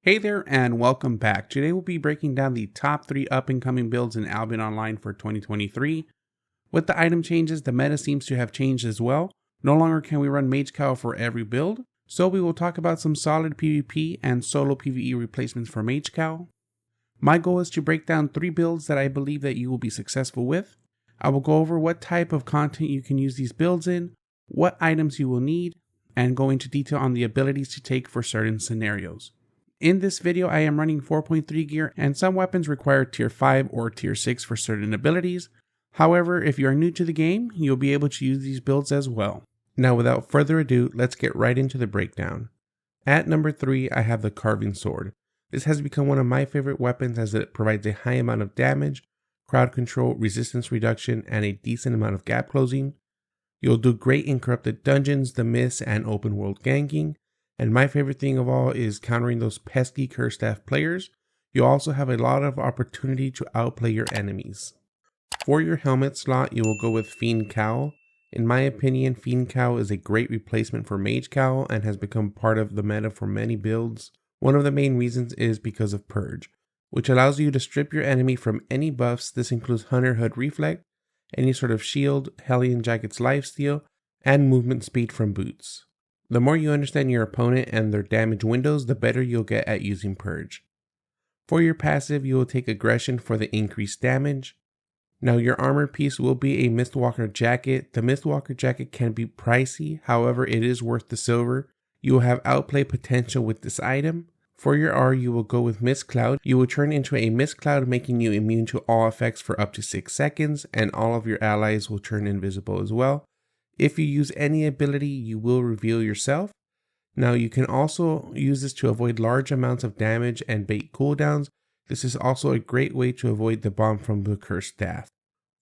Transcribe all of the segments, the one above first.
Hey there and welcome back. Today we'll be breaking down the top 3 up-and-coming builds in Albion Online for 2023. With the item changes, the meta seems to have changed as well. No longer can we run Mage Cowl for every build, so we will talk about some solid PvP and solo PvE replacements for Mage Cowl. My goal is to break down 3 builds that I believe that you will be successful with. I will go over what type of content you can use these builds in, what items you will need, and go into detail on the abilities to take for certain scenarios. In this video, I am running 4.3 gear and some weapons require tier 5 or tier 6 for certain abilities. However, if you are new to the game, you'll be able to use these builds as well. Now without further ado, let's get right into the breakdown. At number 3, I have the Carving Sword. This has become one of my favorite weapons as it provides a high amount of damage, crowd control, resistance reduction, and a decent amount of gap closing. You'll do great in corrupted dungeons, the mists, and open world ganking. And my favorite thing of all is countering those pesky curse staff players. You also have a lot of opportunity to outplay your enemies. For your helmet slot, you will go with Fiend Cowl. In my opinion, Fiend Cowl is a great replacement for Mage Cowl and has become part of the meta for many builds. One of the main reasons is because of Purge, which allows you to strip your enemy from any buffs. This includes Hunter Hood Reflect, any sort of shield, Hellion Jacket's lifesteal, and movement speed from boots. The more you understand your opponent and their damage windows, the better you'll get at using Purge. For your passive, you will take Aggression for the increased damage. Now your armor piece will be a Mistwalker Jacket. The Mistwalker Jacket can be pricey, however it is worth the silver. You will have outplay potential with this item. For your R, you will go with Mist Cloud. You will turn into a Mist Cloud, making you immune to all effects for up to 6 seconds, and all of your allies will turn invisible as well. If you use any ability, you will reveal yourself. Now you can also use this to avoid large amounts of damage and bait cooldowns. This is also a great way to avoid the bomb from the cursed staff.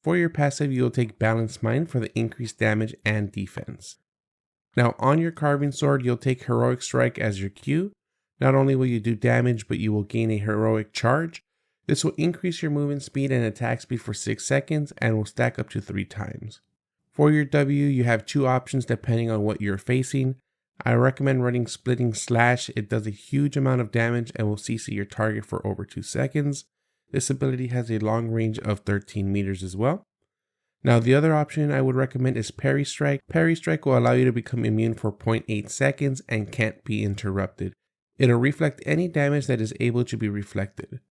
For your passive, you will take Balanced Mind for the increased damage and defense. Now on your Carving Sword, you'll take Heroic Strike as your Q. Not only will you do damage, but you will gain a Heroic Charge. This will increase your movement speed and attack speed for 6 seconds and will stack up to 3 times. For your W, you have 2 options depending on what you're facing. I recommend running Splitting Slash. It does a huge amount of damage and will CC your target for over 2 seconds. This ability has a long range of 13 meters as well. Now the other option I would recommend is Parry Strike. Parry Strike will allow you to become immune for 0.8 seconds and can't be interrupted. It'll reflect any damage that is able to be reflected.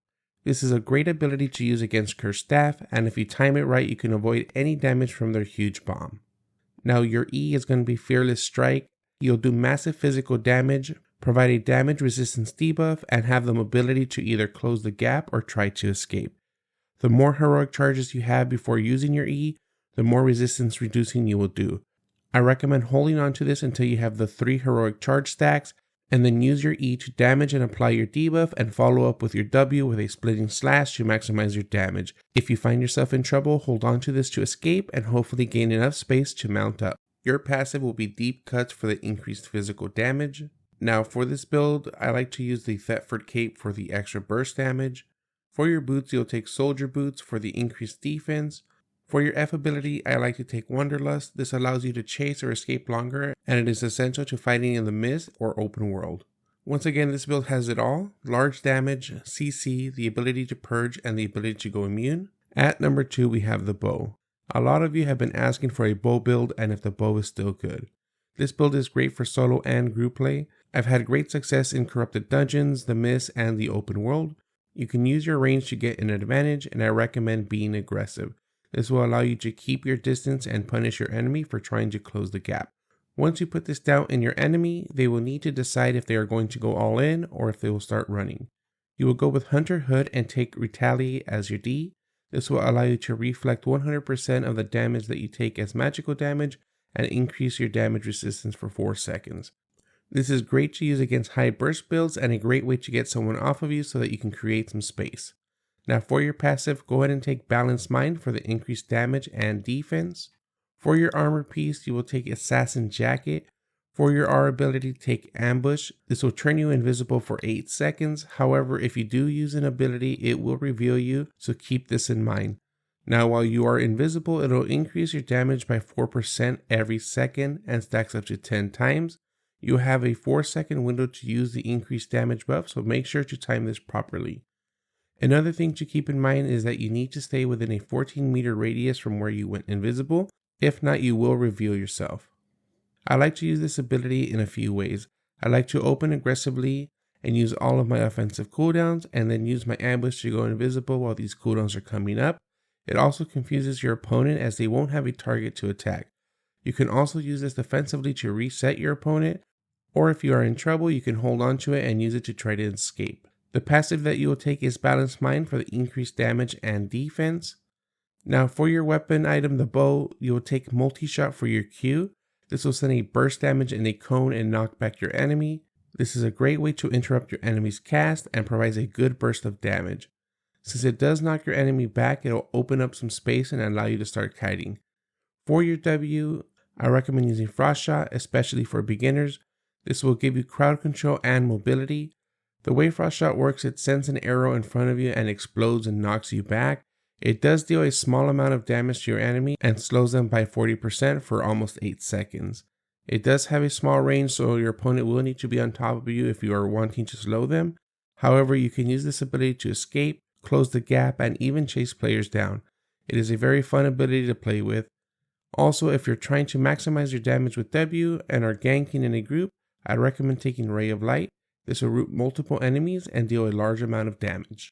This is a great ability to use against cursed staff, and if you time it right, you can avoid any damage from their huge bomb. Now your E is going to be Fearless Strike. You'll do massive physical damage, provide a damage resistance debuff, and have the mobility to either close the gap or try to escape. The more heroic charges you have before using your E, the more resistance reducing you will do. I recommend holding on to this until you have the 3 heroic charge stacks, and then use your E to damage and apply your debuff and follow up with your W with a Splitting Slash to maximize your damage. If you find yourself in trouble, hold on to this to escape and hopefully gain enough space to mount up. Your passive will be Deep Cuts for the increased physical damage. Now for this build, I like to use the Thetford Cape for the extra burst damage. For your boots, you'll take Soldier Boots for the increased defense. For your F ability, I like to take Wanderlust. This allows you to chase or escape longer, and it is essential to fighting in the mist or open world. Once again, this build has it all: large damage, CC, the ability to purge, and the ability to go immune. At number 2, we have the bow. A lot of you have been asking for a bow build and if the bow is still good. This build is great for solo and group play. I've had great success in corrupted dungeons, the mist, and the open world. You can use your range to get an advantage, and I recommend being aggressive. This will allow you to keep your distance and punish your enemy for trying to close the gap. Once you put this doubt in your enemy, they will need to decide if they are going to go all in or if they will start running. You will go with Hunter Hood and take Retaliate as your D. This will allow you to reflect 100% of the damage that you take as magical damage and increase your damage resistance for 4 seconds. This is great to use against high burst builds and a great way to get someone off of you so that you can create some space. Now for your passive, go ahead and take Balanced Mind for the increased damage and defense. For your armor piece, you will take Assassin Jacket. For your R ability, take Ambush. This will turn you invisible for 8 seconds. However, if you do use an ability, it will reveal you, so keep this in mind. Now while you are invisible, it will increase your damage by 4% every second and stacks up to 10 times. You have a 4-second window to use the increased damage buff, so make sure to time this properly. Another thing to keep in mind is that you need to stay within a 14-meter radius from where you went invisible. If not, you will reveal yourself. I like to use this ability in a few ways. I like to open aggressively and use all of my offensive cooldowns, and then use my ambush to go invisible while these cooldowns are coming up. It also confuses your opponent as they won't have a target to attack. You can also use this defensively to reset your opponent, or if you are in trouble, you can hold on to it and use it to try to escape. The passive that you will take is Balanced Mind for the increased damage and defense. Now for your weapon item, the bow, you will take Multi-Shot for your Q. This will send a burst damage in a cone and knock back your enemy. This is a great way to interrupt your enemy's cast and provides a good burst of damage. Since it does knock your enemy back, it will open up some space and allow you to start kiting. For your W, I recommend using Frost Shot, especially for beginners. This will give you crowd control and mobility. The way Frost Shot works, it sends an arrow in front of you and explodes and knocks you back. It does deal a small amount of damage to your enemy and slows them by 40% for almost 8 seconds. It does have a small range, so your opponent will need to be on top of you if you are wanting to slow them. However, you can use this ability to escape, close the gap, and even chase players down. It is a very fun ability to play with. Also, if you're trying to maximize your damage with W and are ganking in a group, I'd recommend taking Ray of Light. This will root multiple enemies and deal a large amount of damage.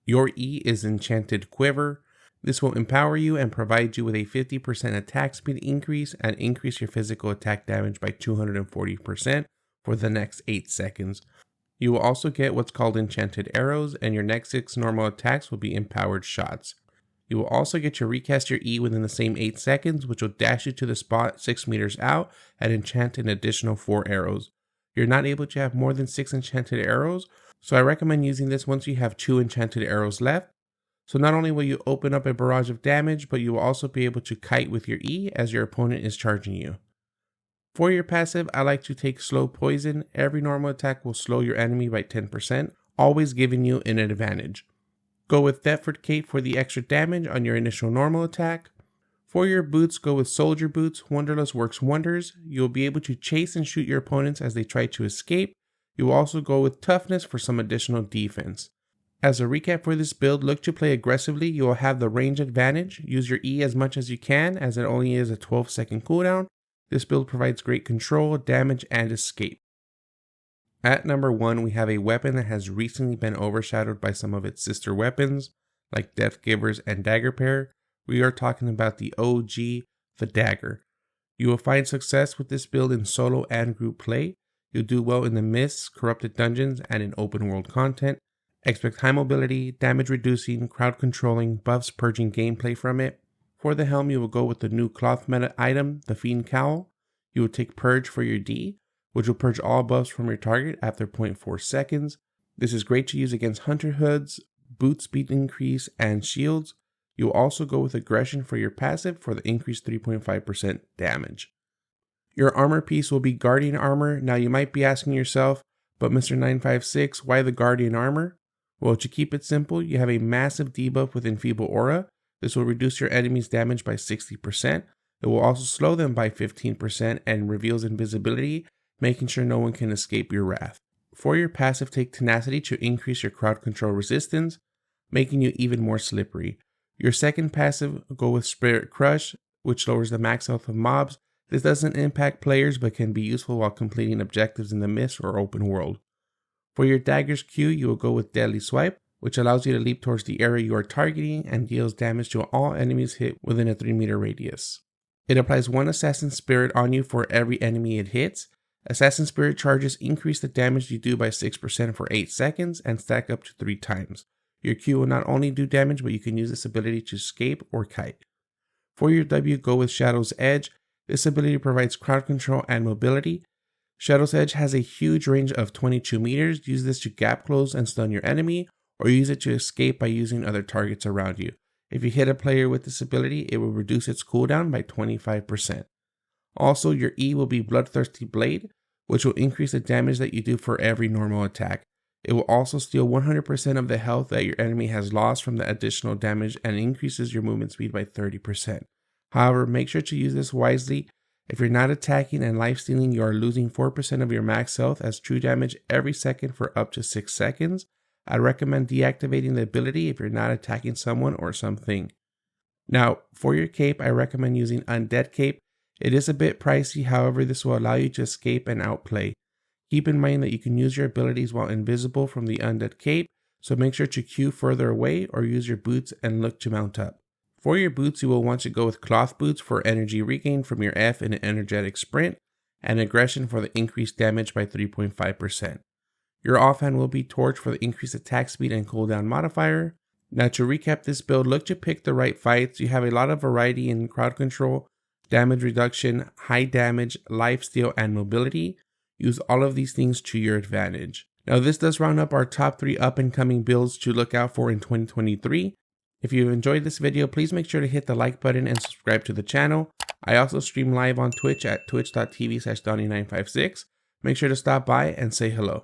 Your E is Enchanted Quiver. This will empower you and provide you with a 50% attack speed increase and increase your physical attack damage by 240% for the next 8 seconds. You will also get what's called Enchanted Arrows, and your next 6 normal attacks will be Empowered Shots. You will also get to recast your E within the same 8 seconds, which will dash you to the spot 6 meters out and enchant an additional 4 arrows. You're not able to have more than 6 enchanted arrows, so I recommend using this once you have 2 enchanted arrows left. So not only will you open up a barrage of damage, but you will also be able to kite with your E as your opponent is charging you. For your passive, I like to take Slow Poison. Every normal attack will slow your enemy by 10%, always giving you an advantage. Go with Thetford Cape for the extra damage on your initial normal attack. For your boots, go with Soldier Boots. Wanderlust works wonders. You will be able to chase and shoot your opponents as they try to escape. You will also go with Toughness for some additional defense. As a recap for this build, look to play aggressively. You will have the range advantage. Use your E as much as you can, as it only is a 12-second cooldown. This build provides great control, damage, and escape. At number 1, we have a weapon that has recently been overshadowed by some of its sister weapons, like Death Givers and Dagger pair. We are talking about the OG, the Dagger. You will find success with this build in solo and group play. You'll do well in the mists, corrupted dungeons, and in open world content. Expect high mobility, damage reducing, crowd controlling, buffs purging gameplay from it. For the helm, you will go with the new cloth meta item, the Fiend Cowl. You will take Purge for your D, which will purge all buffs from your target after 0.4 seconds. This is great to use against Hunter Hoods, boot speed increase, and shields. You will also go with Aggression for your passive for the increased 3.5% damage. Your armor piece will be Guardian Armor. Now you might be asking yourself, but Mr. 956, why the Guardian Armor? Well, to keep it simple, you have a massive debuff with Enfeeble Aura. This will reduce your enemy's damage by 60%. It will also slow them by 15% and reveals invisibility, making sure no one can escape your wrath. For your passive, take Tenacity to increase your crowd control resistance, making you even more slippery. Your second passive, go with Spirit Crush, which lowers the max health of mobs. This doesn't impact players but can be useful while completing objectives in the mist or open world. For your Dagger's Q, you will go with Deadly Swipe, which allows you to leap towards the area you are targeting and deals damage to all enemies hit within a 3-meter radius. It applies 1 Assassin Spirit on you for every enemy it hits. Assassin Spirit charges increase the damage you do by 6% for 8 seconds and stack up to 3 times. Your Q will not only do damage, but you can use this ability to escape or kite. For your W, go with Shadow's Edge. This ability provides crowd control and mobility. Shadow's Edge has a huge range of 22 meters. Use this to gap close and stun your enemy, or use it to escape by using other targets around you. If you hit a player with this ability, it will reduce its cooldown by 25%. Also, your E will be Bloodthirsty Blade, which will increase the damage that you do for every normal attack. It will also steal 100% of the health that your enemy has lost from the additional damage and increases your movement speed by 30%. However, make sure to use this wisely. If you're not attacking and lifestealing, you are losing 4% of your max health as true damage every second for up to 6 seconds. I recommend deactivating the ability if you're not attacking someone or something. Now, for your cape, I recommend using Undead Cape. It is a bit pricey, however, this will allow you to escape and outplay. Keep in mind that you can use your abilities while invisible from the Undead Cape, so make sure to queue further away or use your boots and look to mount up. For your boots, you will want to go with cloth boots for energy regain from your F in an energetic sprint, and aggression for the increased damage by 3.5%. Your offhand will be torch for the increased attack speed and cooldown modifier. Now to recap this build, look to pick the right fights. You have a lot of variety in crowd control, damage reduction, high damage, lifesteal, and mobility. Use all of these things to your advantage. Now this does round up our top 3 up and coming builds to look out for in 2023. If you enjoyed this video, please make sure to hit the like button and subscribe to the channel. I also stream live on Twitch at twitch.tv/Donnie956. Make sure to stop by and say hello.